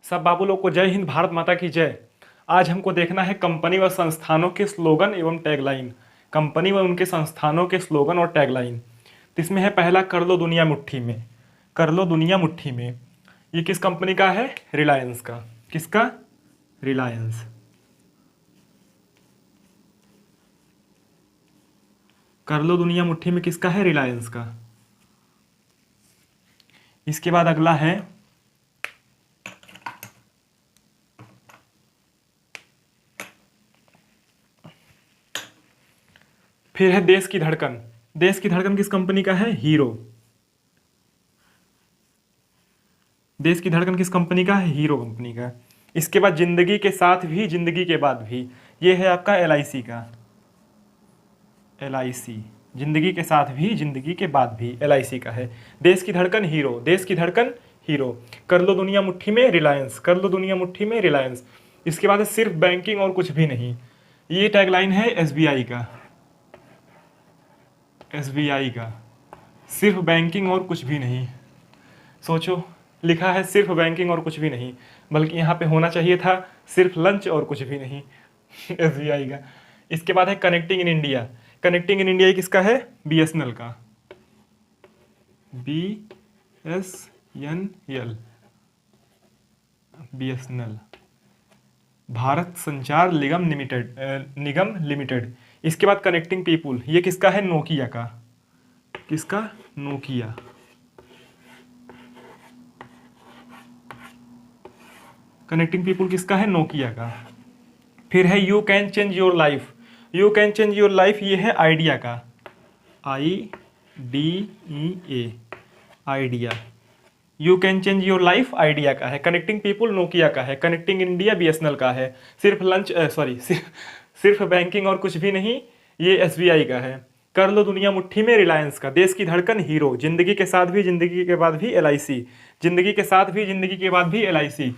सब बाबू लोग को जय हिंद, भारत माता की जय। आज हमको देखना है कंपनी व संस्थानों के स्लोगन एवं टैगलाइन। कंपनी व उनके संस्थानों के स्लोगन और टैगलाइन। तो इसमें है पहला, कर लो दुनिया मुट्ठी में। कर लो दुनिया मुट्ठी में, ये किस कंपनी का है? रिलायंस का। किसका? रिलायंस। कर लो दुनिया मुट्ठी में किसका है? रिलायंस का। इसके बाद अगला है, फिर है देश की धड़कन। देश की धड़कन किस कंपनी का है? हीरो। देश की धड़कन किस कंपनी का है? हीरो कंपनी का। इसके बाद जिंदगी के साथ भी जिंदगी के बाद भी, ये है आपका एलआईसी का। एलआईसी, जिंदगी के साथ भी जिंदगी के बाद भी एलआईसी का है। देश की धड़कन हीरो, देश की धड़कन हीरो। कर लो दुनिया मुट्ठी में रिलायंस, कर लो दुनिया मुट्ठी में रिलायंस। इसके बाद है सिर्फ बैंकिंग और कुछ भी नहीं, ये टैगलाइन है एसबीआई का। एसबीआई का, सिर्फ बैंकिंग और कुछ भी नहीं। सोचो, लिखा है सिर्फ बैंकिंग और कुछ भी नहीं, बल्कि यहाँ पे होना चाहिए था सिर्फ लंच और कुछ भी नहीं। एसबीआई का। इसके बाद है connecting in India. Connecting in India किसका है? बीएसएनएल का। BSNL, बीएसएनएल, भारत संचार निगम लिमिटेड। इसके बाद कनेक्टिंग पीपुल, ये किसका है? नोकिया का। किसका? नोकिया। कनेक्टिंग पीपुल किसका है? नोकिया का। फिर है you can change your life. You can change your life, ये है आइडिया का। IDEA, idea. You can change your life idea का है। कनेक्टिंग पीपुल नोकिया का है। कनेक्टिंग इंडिया बीएसएनएल का है। सिर्फ लंच सॉरी सिर्फ बैंकिंग और कुछ भी नहीं, ये एसबीआई का है। कर लो दुनिया मुट्ठी में रिलायंस का। देश की धड़कन हीरो, जिंदगी के साथ भी जिंदगी के बाद भी एलआईसी। जिंदगी के साथ भी जिंदगी के बाद भी एलआईसी।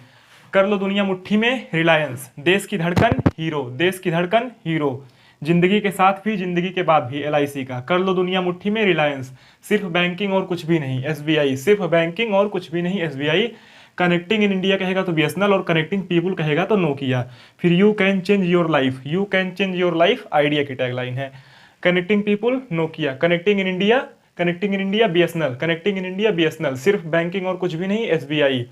कर लो दुनिया मुट्ठी में रिलायंस। देश की धड़कन हीरो, देश की धड़कन हीरो। जिंदगी के साथ भी जिंदगी के बाद भी एलआईसी का। कर लो दुनिया मुट्ठी में रिलायंस। सिर्फ बैंकिंग और कुछ भी नहीं, एसबीआई। सिर्फ बैंकिंग और कुछ भी नहीं, एसबीआई। कनेक्टिंग इन इंडिया कहेगा तो बीएसएनएल, और कनेक्टिंग पीपुल कहेगा तो नोकिया। फिर you can change your life, you can change your life idea की टैगलाइन है। Connecting people Nokia, connecting in India, connecting in India BSNL, connecting in India BSNL. सिर्फ banking और कुछ भी नहीं, एसबीआई।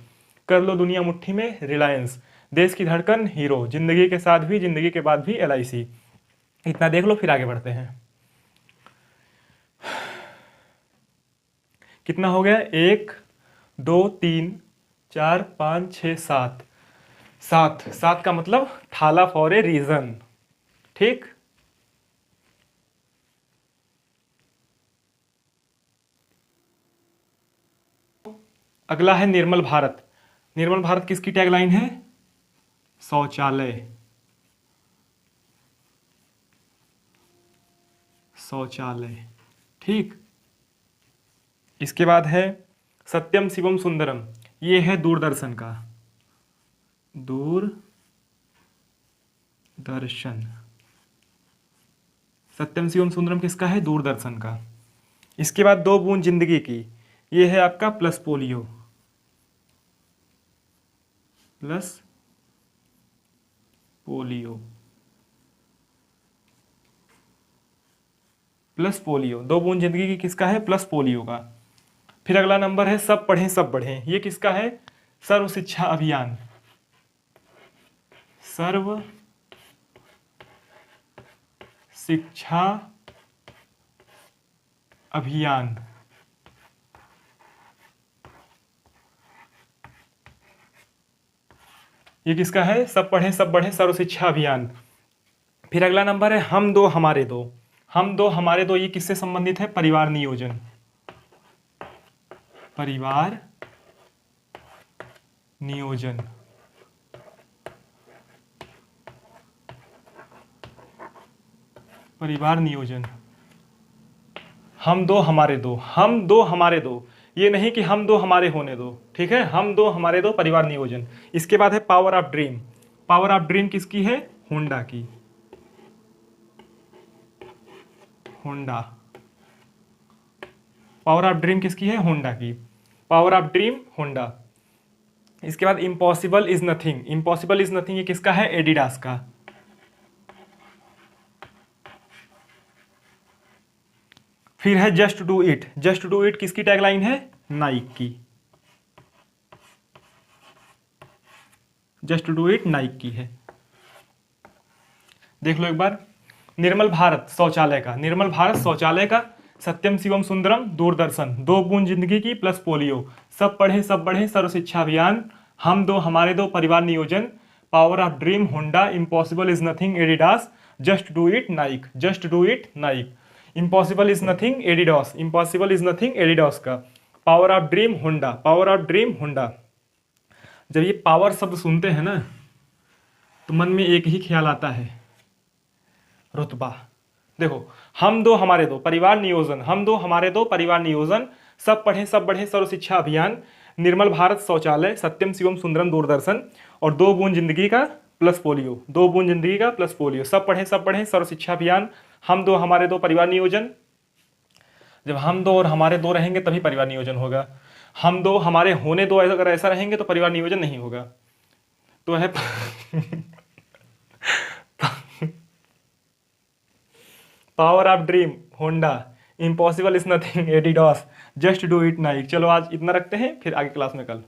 कर लो दुनिया मुट्ठी में रिलायंस। देश की धड़कन हीरो, जिंदगी के साथ भी जिंदगी के बाद भी एलआईसी। इतना देख लो, फिर आगे बढ़ते हैं। कितना हो गया? 1 2 3 4 5 6 7। सात, सात का मतलब थाला फॉर ए रीजन। ठीक। अगला है निर्मल भारत। निर्मल भारत किसकी टैगलाइन है? शौचालय। शौचालय। ठीक। इसके बाद है सत्यम शिवम सुंदरम, ये है दूरदर्शन का। दूरदर्शन। सत्यम शिवम सुंदरम किसका है? दूरदर्शन का। इसके बाद दो बूंद जिंदगी की, ये है आपका plus polio. Plus polio, plus polio. दो बूंद जिंदगी की किसका है? प्लस पोलियो का। फिर अगला नंबर है सब पढ़ें सब बढ़ें, ये किसका है? सर्व शिक्षा अभियान। सर्व शिक्षा अभियान। ये किसका है? सब पढ़ें सब बढ़ें, सर्व शिक्षा अभियान। फिर अगला नंबर है हम दो हमारे दो। हम दो हमारे दो, ये किससे संबंधित है? परिवार नियोजन। परिवार नियोजन। परिवार नियोजन। हम दो हमारे दो, हम दो हमारे दो, ये नहीं कि हम दो हमारे होने दो। ठीक है, हम दो हमारे दो, परिवार नियोजन। इसके बाद है power of dream. Power of dream किसकी है? होंडा की। होंडा। पावर ऑफ ड्रीम किसकी है? होंडा की। Power of dream Honda. इसके बाद impossible is nothing, impossible is nothing ये किसका है? एडिडास का। फिर है just do it, just do it किसकी टैगलाइन है? नाइक की। जस्ट डू इट नाइक की है। देख लो एक बार, निर्मल भारत शौचालय का, निर्मल भारत शौचालय का, सत्यम शिवम सुंदरम दूरदर्शन, दो बूंद जिंदगी की प्लस पोलियो, सब पढ़े सब बढ़े सर्व शिक्षा अभियान, हम दो हमारे दो परिवार नियोजन, power of dream Honda, impossible is nothing Adidas, just do it Nike, just do it Nike, impossible is nothing Adidas, impossible is nothing Adidas का, power of dream Honda, power of dream Honda. जब ये power शब्द सुनते हैं ना तो मन में एक ही ख्याल आता है, रुतबा। देखो, हम दो हमारे दो परिवार नियोजन, हम दो हमारे दो परिवार नियोजन, सब पढ़े सब बढ़े सर्व शिक्षा अभियान, निर्मल भारत शौचालय, सत्यम शिवम सुंदरम दूरदर्शन, और दो बूंद जिंदगी का प्लस पोलियो, दो बूंद जिंदगी का प्लस पोलियो, सब पढ़े सर्व शिक्षा अभियान, हम दो हमारे दो परिवार नियोजन। जब हम दो और हमारे दो रहेंगे तभी परिवार नियोजन होगा, हम दो हमारे होने दो अगर ऐसा रहेंगे तो परिवार नियोजन नहीं होगा। तो है power of dream Honda, impossible is nothing Adidas, just do it Naik. चलो आज इतना रखते हैं, फिर आगे क्लास में कल।